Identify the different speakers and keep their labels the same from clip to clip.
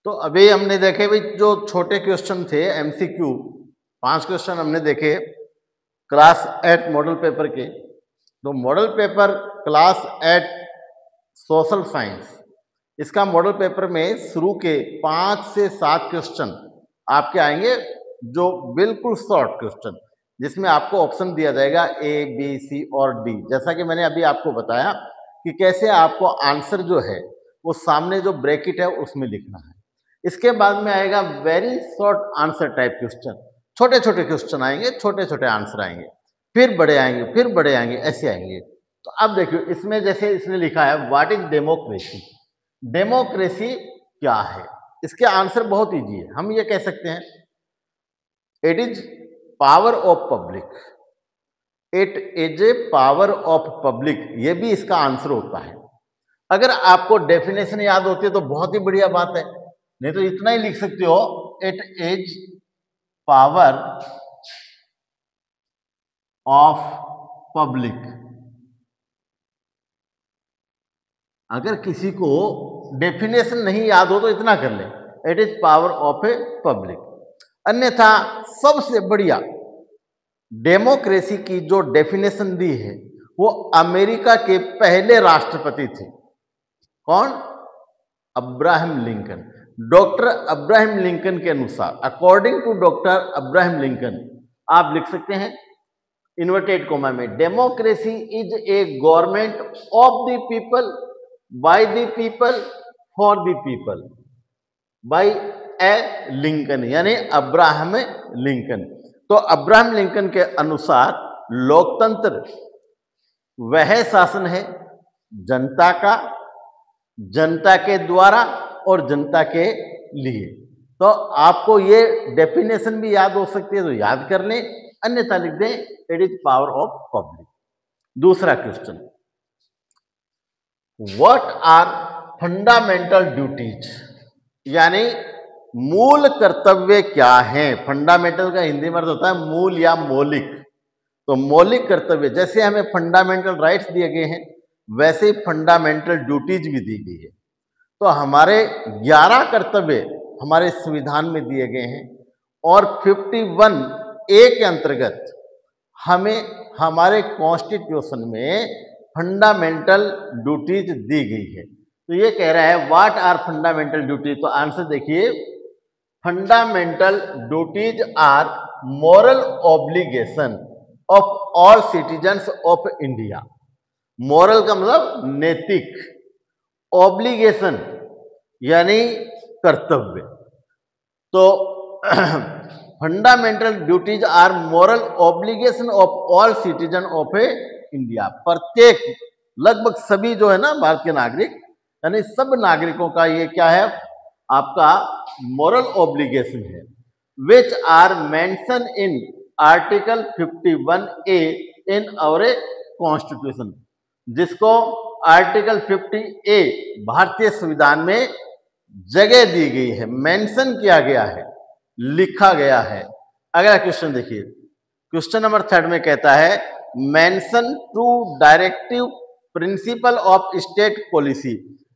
Speaker 1: तो अभी हमने देखे भाई जो छोटे क्वेश्चन थे एमसीक्यू 5 क्वेश्चन हमने देखे क्लास 8 मॉडल पेपर के। तो model paper class 8 social science, इसका मॉडल पेपर में शुरू के 5 से 7 क्वेश्चन आपके आएंगे जो बिल्कुल शॉर्ट क्वेश्चन, जिसमें आपको ऑप्शन दिया जाएगा ए बी सी और डी। जैसा कि मैंने अभी आपको बताया कि कैसे आपको आंसर जो है वो सामने जो ब्रैकेट है उसमें लिखना है। इसके बाद में आएगा very short answer type question, छोटे छोटे क्वेश्चन आएंगे, छोटे छोटे आंसर आएंगे, फिर बड़े आएंगे, फिर बड़े आएंगे, ऐसे आएंगे। तो अब देखिए इसमें जैसे इसने लिखा है व्हाट इज डेमोक्रेसी। डेमोक्रेसी क्या है, इसके आंसर बहुत इजी है। हम ये कह सकते हैं it is power of public, it is a power of public, ये भी इसका आंसर होता है। अगर आपको डेफिनेशन याद होती है तो बहुत ही बढ़िया बात है, नहीं तो इतना ही लिख सकते हो it is power of public. अगर किसी को डेफिनेशन नहीं याद हो तो इतना कर ले, it is power of a public. अन्यथा सबसे बढ़िया डेमोक्रेसी की जो डेफिनेशन दी है वो अमेरिका के पहले राष्ट्रपति थे। कौन? Abraham Lincoln. Doctor Abraham Lincoln के अनुसार, according to doctor Abraham Lincoln, आप लिख सकते हैं इन्वर्टेड कोमा में, democracy is a government of the people, by the people, for the people, by a Lincoln, यानी अब्राहम लिंकन। तो अब्राहम लिंकन के अनुसार लोकतंत्र वह शासन है जनता का, जनता के द्वारा और जनता के लिए। तो आपको ये डेफिनेशन भी याद हो सकती है तो याद कर लें, अन्यथा लिख दें it is power of public. दूसरा question, what are fundamental duties, यानी मूल कर्तव्य क्या है। फंडामेंटल का हिंदी में अर्थ होता है मूल या मौलिक। तो मौलिक कर्तव्य, जैसे हमें फंडामेंटल राइट्स दिए गए हैं वैसे ही फंडामेंटल ड्यूटीज भी दी गई है। तो हमारे 11 कर्तव्य हमारे संविधान में दिए गए हैं और 51A के अंतर्गत हमें हमारे कॉन्स्टिट्यूशन में फंडामेंटल ड्यूटीज दी गई है। तो ये कह रहा है व्हाट आर फंडामेंटल ड्यूटीज। तो आंसर देखिए, fundamental duties are moral obligation of all citizens of India. Moral का मतलब नैतिक, ऑब्लिगेशन यानी कर्तव्य। तो fundamental duties are moral obligation of all citizen of a India. प्रत्येक, लगभग सभी जो है ना भारत के नागरिक, यानी सब नागरिकों का ये क्या है, आपका मोरल ऑब्लिगेशन है। Which are mention in article 51A in our constitution, जिसको आर्टिकल 50A भारतीय संविधान में जगह दी गई है, मेंशन किया गया है, लिखा गया है। अगला क्वेश्चन देखिए, क्वेश्चन नंबर 3 में कहता है mention to directive principle of state policy.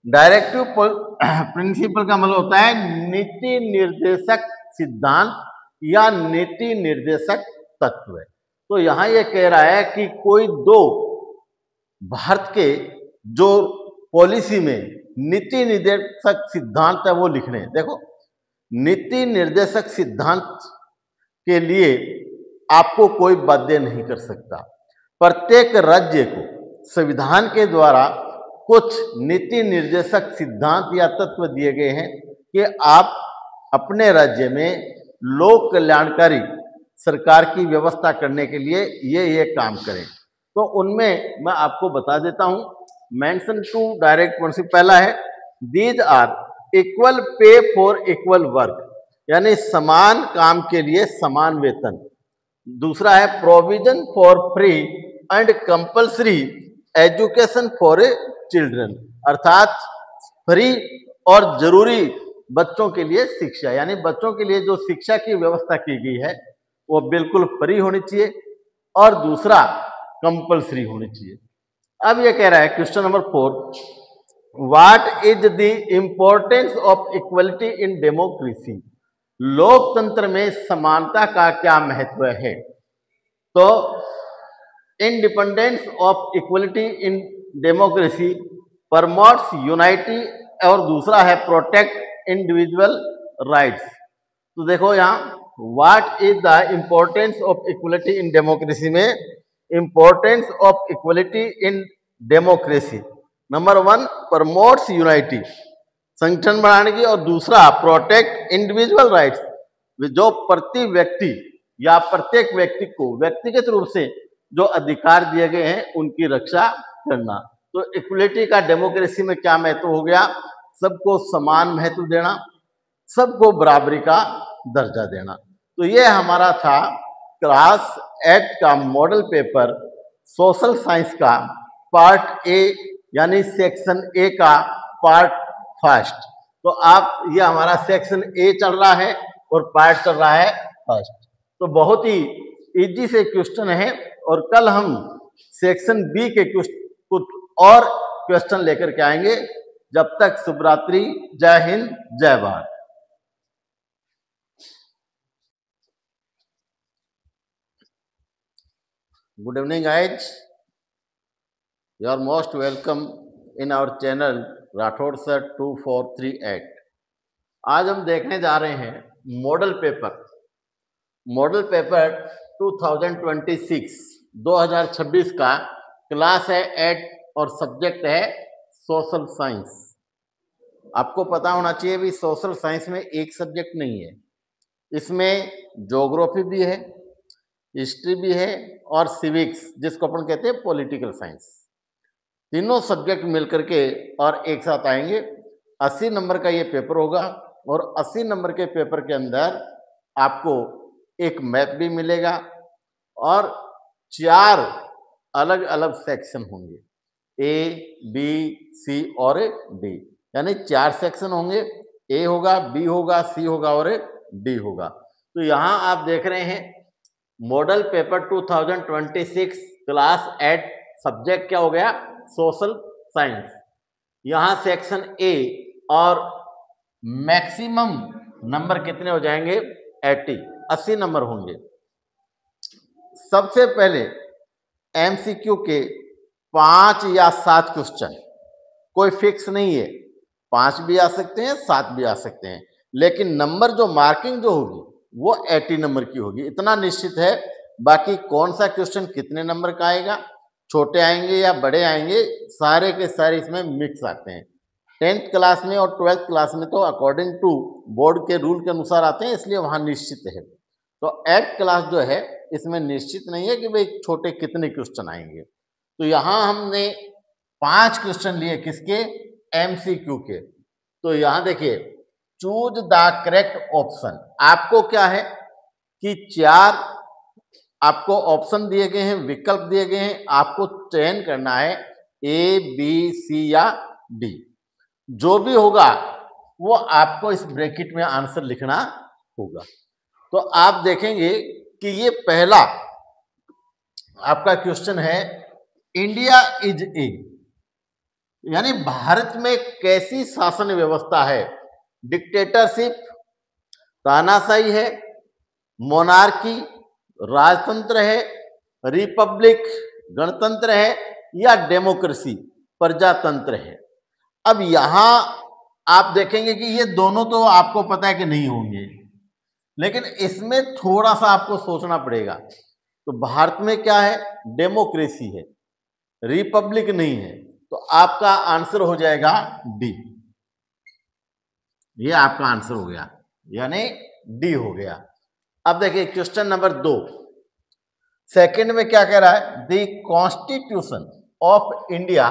Speaker 1: Directive principle का मतलब होता है नीति निर्देशक सिद्धांत या नीति निर्देशक तत्व। तो यहां यह कह रहा है कि कोई दो भारत के जो पॉलिसी में नीति निर्देशक सिद्धांत है वो लिखने हैं। देखो, नीति निर्देशक सिद्धांत के लिए आपको कोई बाध्य नहीं कर सकता। प्रत्येक राज्य को संविधान के द्वारा कुछ नीति निर्देशक सिद्धांत या तत्व दिए गए हैं कि आप अपने राज्य में लोक कल्याणकारी सरकार की व्यवस्था करने के लिए ये काम करें। तो उनमें मैं आपको बता देता हूं, मेंशन टू डायरेक्ट प्रिंसिपल पहला है these are equal pay for equal work, यानी समान काम के लिए समान वेतन। दूसरा है provision for free and compulsory education for a children, अर्थात फ्री और जरूरी बच्चों के लिए शिक्षा, यानी बच्चों के लिए जो शिक्षा की व्यवस्था की गई है वो बिल्कुल फ्री होनी चाहिए और दूसरा कंपल्सरी होनी चाहिए। अब ये कह रहा है question number 4, what is the importance of equality in democracy? लोकतंत्र में समानता का क्या महत्व है? तो independence of equality in democracy promotes unity, और दूसरा है प्रोटेक्ट इंडिविजुअल राइट्स। तो देखो यहाँ what is the importance of equality in democracy में, importance of equality in democracy number 1 promotes unity, संगठन बढ़ाने की, और दूसरा प्रोटेक्ट इंडिविजुअल राइट्स, जो प्रति व्यक्ति या प्रत्येक व्यक्ति को व्यक्तिगत रूप से जो अधिकार दिए गए हैं उनकी रक्षा करना। तो इक्वलिटी का डेमोक्रेसी में क्या महत्व हो गया? सबको समान महत्व देना, सबको बराबरी का दर्जा देना। तो ये हमारा था क्लास 8 का मॉडल पेपर सोशल साइंस का पार्ट ए, यानी सेक्शन ए का पार्ट फर्स्ट। तो आप ये हमारा सेक्शन ए चल रहा है और पार्ट चल रहा है फर्स्ट। तो बहुत ही इजी से क्वेश्चन है, और कल हम सेक्शन बी के कुछ और क्वेश्चन लेकर के आएंगे। जब तक शुभ रात्रि, जय हिंद, जय Bharat. Good evening guys, you are most welcome in our channel Rathore sir 2438। आज हम देखने जा रहे हैं मॉडल पेपर 2026 का क्लास है 8 और सब्जेक्ट है सोशल साइंस। आपको पता होना चाहिए भी सोशल साइंस में एक सब्जेक्ट नहीं है, इसमें ज्योग्राफी भी है, हिस्ट्री भी है, और सिविक्स जिसको अपन कहते हैं पॉलिटिकल साइंस। तीनों सब्जेक्ट मिलकर के और एक साथ आएंगे। 80 नंबर का ये पेपर होगा, और 80 नंबर के पेपर के अंदर आपको एक मैप भी मिलेगा और 4 अलग अलग सेक्शन होंगे, ए, बी, सी और डी, यानी 4 सेक्शन होंगे। ए होगा, बी होगा, सी होगा और डी होगा। तो यहाँ आप देख रहे हैं मॉडल पेपर 2026 क्लास 8 सब्जेक्ट क्या हो गया? Social science. यहाँ सेक्शन ए और मैक्सिमम नंबर कितने हो जाएंगे? 80 नंबर होंगे। सबसे पहले एमसीक्यू के 5 या 7 क्वेश्चन, कोई फिक्स नहीं है, 5 भी आ सकते हैं, 7 भी आ सकते हैं, लेकिन नंबर जो मार्किंग जो होगी वो 80 नंबर की होगी, इतना निश्चित है। बाकी कौन सा क्वेश्चन कितने नंबर का आएगा, छोटे आएंगे या बड़े आएंगे, सारे के सारे इसमें मिक्स आते हैं। 10th क्लास में और 12th क्लास में तो अकॉर्डिंग टू बोर्ड के रूल के अनुसार आते हैं, इसलिए वहाँ निश्चित है। तो 8th क्लास जो है इसमें निश्चित नहीं है कि भाई छोटे कितने क्वेश्चन आएंगे। तो यहाँ हमने 5 क्वेश्चन लिए, किसके? एमसीक्यू के। तो यहाँ देखिए, चूज द करेक्ट ऑप्शन। आपको क्या है कि 4 आपको ऑप्शन दिए गए हैं, विकल्प दिए गए हैं, आपको चयन करना है ए, बी, सी या डी। जो भी होगा वो आपको इस ब्रैकेट में आंसर लिखना होगा। तो आप देखेंगे कि ये पहला आपका क्वेश्चन है, इंडिया इज ए, यानी भारत में कैसी शासन व्यवस्था है? डिक्टेटरशिप, तानाशाही है, मोनार्की, राजतंत्र है, रिपब्लिक, गणतंत्र है, या डेमोक्रेसी, प्रजातंत्र है। अब यहां आप देखेंगे कि ये दोनों तो आपको पता है कि नहीं होंगे, लेकिन इसमें थोड़ा सा आपको सोचना पड़ेगा। तो भारत में क्या है? डेमोक्रेसी है, रिपब्लिक नहीं है। तो आपका आंसर हो जाएगा डी। ये आपका आंसर हो गया, यानी डी हो गया। अब देखिए क्वेश्चन नंबर 2, सेकंड में क्या कह रहा है? The constitution of India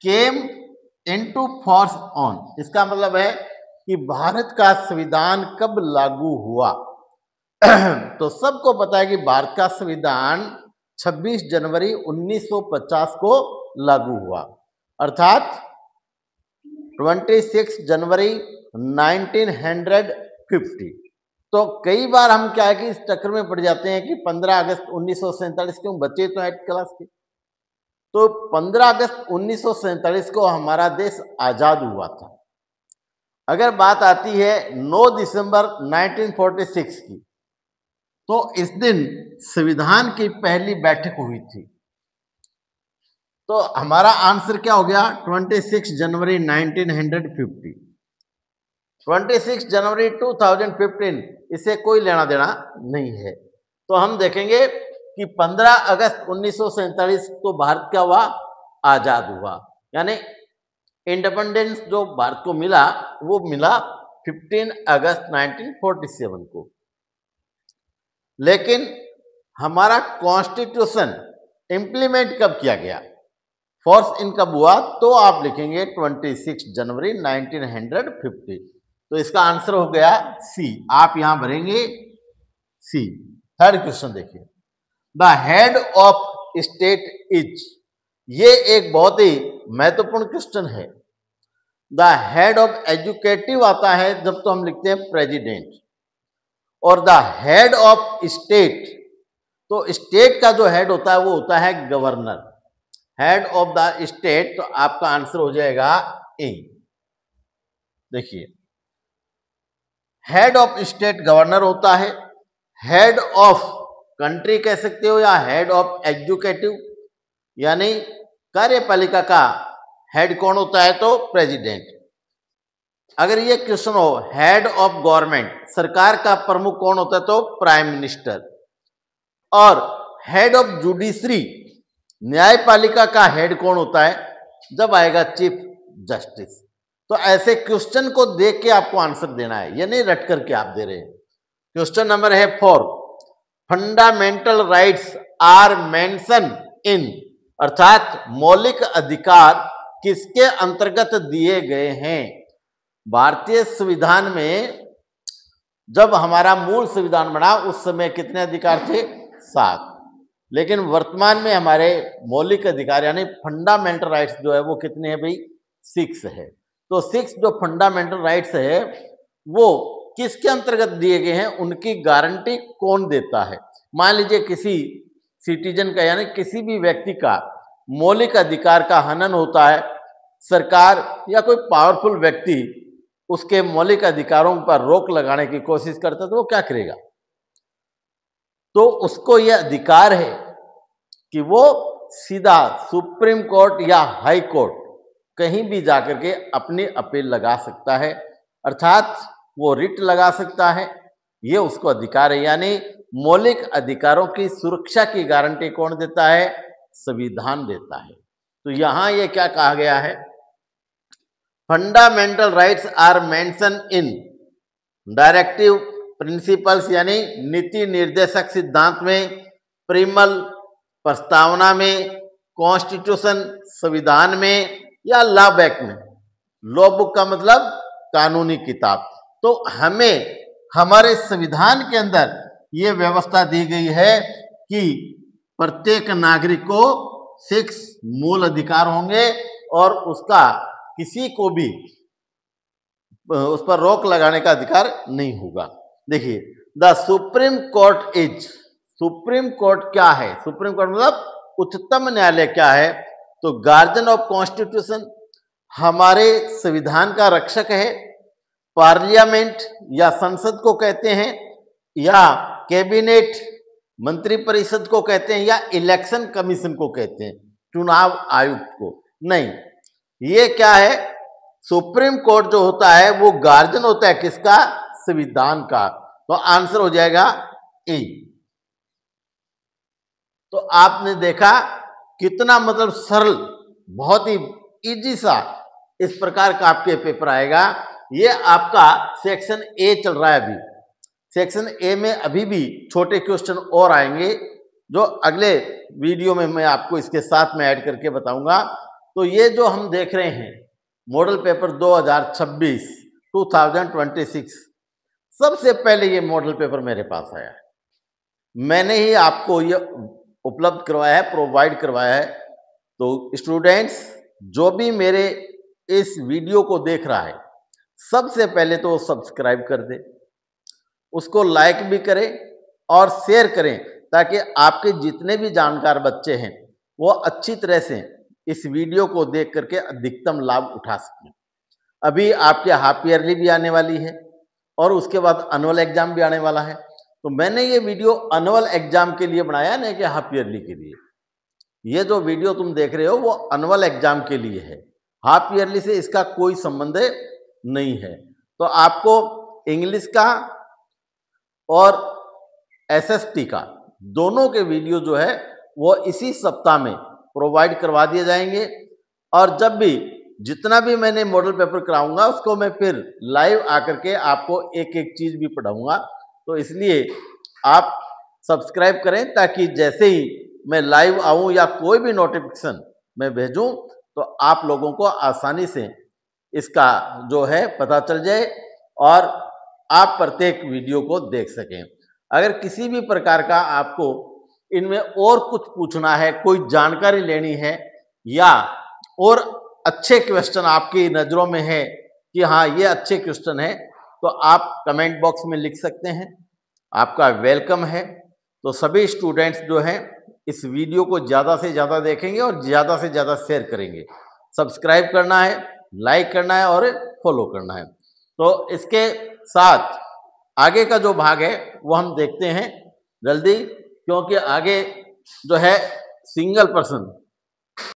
Speaker 1: came into force on. इसका मतलब है कि भारत का संविधान कब लागू हुआ? तो सबको पता है कि भारत का संविधान 26 जनवरी 1950 को लागू हुआ, अर्थात 26 जनवरी 1950। तो कई बार हम क्या है कि इस चक्कर में पड़ जाते हैं कि 15 अगस्त 1947, क्यों? बच्चे तो 8th क्लास के, तो 15 अगस्त 1947 को हमारा देश आजाद हुआ था। अगर बात आती है 9 दिसंबर 1946 की, तो इस दिन संविधान की पहली बैठक हुई थी। तो हमारा आंसर क्या हो गया? 26 जनवरी 1950। 26 जनवरी 2015 इसे कोई लेना देना नहीं है। तो हम देखेंगे कि 15 अगस्त 1947 को भारत क्या हुआ? आजाद हुआ। यानी इंडिपेंडेंस जो भारत को मिला वो मिला 15 अगस्त 1947 को। लेकिन हमारा कॉन्स्टिट्यूशन इंप्लीमेंट कब किया गया, फोर्स इन कब हुआ? तो आप लिखेंगे 26 जनवरी 1950। तो इसका आंसर हो गया सी। आप यहां भरेंगे सी। थर्ड क्वेश्चन देखिए, the head of state is, ये एक बहुत ही महत्वपूर्ण क्वेश्चन है। द हेड ऑफ एजुकेटिव आता है जब तो हम लिखते हैं प्रेसिडेंट, और द हेड ऑफ स्टेट, तो स्टेट का जो हेड होता है वो होता है governor. Head of the state, तो आपका आंसर हो जाएगा ए। देखिए, हेड ऑफ स्टेट गवर्नर होता है, हेड ऑफ कंट्री कह सकते हो, या हेड ऑफ एग्जीक्यूटिव यानी कार्यपालिका का हेड कौन होता है? तो प्रेसिडेंट। अगर ये क्वेश्चन हो हेड ऑफ गवर्नमेंट, सरकार का प्रमुख कौन होता है? तो प्राइम मिनिस्टर। और हेड ऑफ जुडिशरी, न्यायपालिका का हेड कौन होता है? जब आएगा चीफ जस्टिस। तो ऐसे क्वेश्चन को देख के आपको आंसर देना है, ये नहीं रट करके आप दे रहे हैं। क्वेश्चन नंबर है 4, fundamental rights are mention in, अर्थात मौलिक अधिकार किसके अंतर्गत दिए गए हैं? भारतीय संविधान में जब हमारा मूल संविधान बना उस समय कितने अधिकार थे? 7। लेकिन वर्तमान में हमारे मौलिक अधिकार यानी फंडामेंटल राइट्स जो है वो कितने हैं भाई? 6 है। तो 6 जो फंडामेंटल राइट्स है वो किसके अंतर्गत दिए गए हैं, उनकी गारंटी कौन देता है? मान लीजिए किसी सिटीजन का यानी किसी भी व्यक्ति का मौलिक अधिकार का हनन होता है, सरकार या कोई पावरफुल व्यक्ति उसके मौलिक अधिकारों पर रोक लगाने की कोशिश करता है, तो वो क्या करेगा? तो उसको यह अधिकार है कि वो सीधा सुप्रीम कोर्ट या हाई कोर्ट कहीं भी जाकर के अपनी अपील लगा सकता है, अर्थात वो रिट लगा सकता है। ये उसको अधिकार है। यानी मौलिक अधिकारों की सुरक्षा की गारंटी कौन देता है? संविधान देता है। तो यहां ये क्या कहा गया है? Fundamental rights are mention in directive principles यानी नीति निर्देशक सिद्धांत में, प्रीमल प्रस्तावना में, कॉन्स्टिट्यूशन संविधान में, या लॉ बुक में। लॉ बुक का मतलब कानूनी किताब। तो हमें हमारे संविधान के अंदर ये व्यवस्था दी गई है कि प्रत्येक नागरिक को 6 मूल अधिकार होंगे और उसका किसी को भी उस पर रोक लगाने का अधिकार नहीं होगा। देखिए, the supreme court is, supreme court क्या है? सुप्रीम कोर्ट मतलब उच्चतम न्यायालय क्या है? तो गार्जियन ऑफ कॉन्स्टिट्यूशन, हमारे संविधान का रक्षक है। पार्लियामेंट या संसद को कहते हैं, या कैबिनेट मंत्रिपरिषद को कहते हैं, या इलेक्शन कमीशन को कहते हैं, चुनाव आयुक्त को। नहीं, ये क्या है? सुप्रीम कोर्ट जो होता है वो गार्जियन होता है किसका? संविधान का। तो आंसर हो जाएगा ए। तो आपने देखा कितना मतलब सरल, बहुत ही इजी सा इस प्रकार का आपके पेपर आएगा। ये आपका सेक्शन ए चल रहा है अभी। सेक्शन ए में अभी भी छोटे क्वेश्चन और आएंगे जो अगले वीडियो में मैं आपको इसके साथ में ऐड करके बताऊंगा। तो ये जो हम देख रहे हैं मॉडल पेपर 2026 2026, सबसे पहले ये मॉडल पेपर मेरे पास आया है। मैंने ही आपको ये उपलब्ध करवाया है, प्रोवाइड करवाया है। तो स्टूडेंट्स जो भी मेरे इस वीडियो को देख रहा है, सबसे पहले तो सब्सक्राइब कर दे, उसको लाइक भी करें और शेयर करें, ताकि आपके जितने भी जानकार बच्चे हैं वो अच्छी तरह से इस वीडियो को देख करके अधिकतम लाभ उठा सकें। अभी आपके हाफ ईयरली भी आने वाली है और उसके बाद एनुअल एग्जाम भी आने वाला है। तो मैंने ये वीडियो एनुअल एग्जाम के लिए बनाया, नहीं कि हाफ ईयरली के लिए। ये जो वीडियो तुम देख रहे हो वो एनुअल एग्जाम के लिए है, हाफ ईयरली से इसका कोई संबंध नहीं है। तो आपको इंग्लिश का और एसएसटी का दोनों के वीडियो जो है वो इसी सप्ताह में प्रोवाइड करवा दिए जाएंगे। और जब भी जितना भी मैंने मॉडल पेपर कराऊंगा उसको मैं फिर लाइव आकर के आपको एक एक चीज भी पढ़ाऊंगा। तो इसलिए आप सब्सक्राइब करें ताकि जैसे ही मैं लाइव आऊं या कोई भी नोटिफिकेशन मैं भेजूं तो आप लोगों को आसानी से इसका जो है पता चल जाए और आप प्रत्येक वीडियो को देख सकें। अगर किसी भी प्रकार का आपको इनमें और कुछ पूछना है, कोई जानकारी लेनी है या और अच्छे क्वेश्चन आपकी नज़रों में है कि हाँ ये अच्छे क्वेश्चन है, तो आप कमेंट बॉक्स में लिख सकते हैं, आपका वेलकम है। तो सभी स्टूडेंट्स जो हैं इस वीडियो को ज़्यादा से ज़्यादा देखेंगे और ज़्यादा से ज़्यादा शेयर करेंगे। सब्सक्राइब करना है, लाइक करना है और फॉलो करना है। तो इसके साथ आगे का जो भाग है वो हम देखते हैं जल्दी, क्योंकि आगे जो है सिंगल पर्सन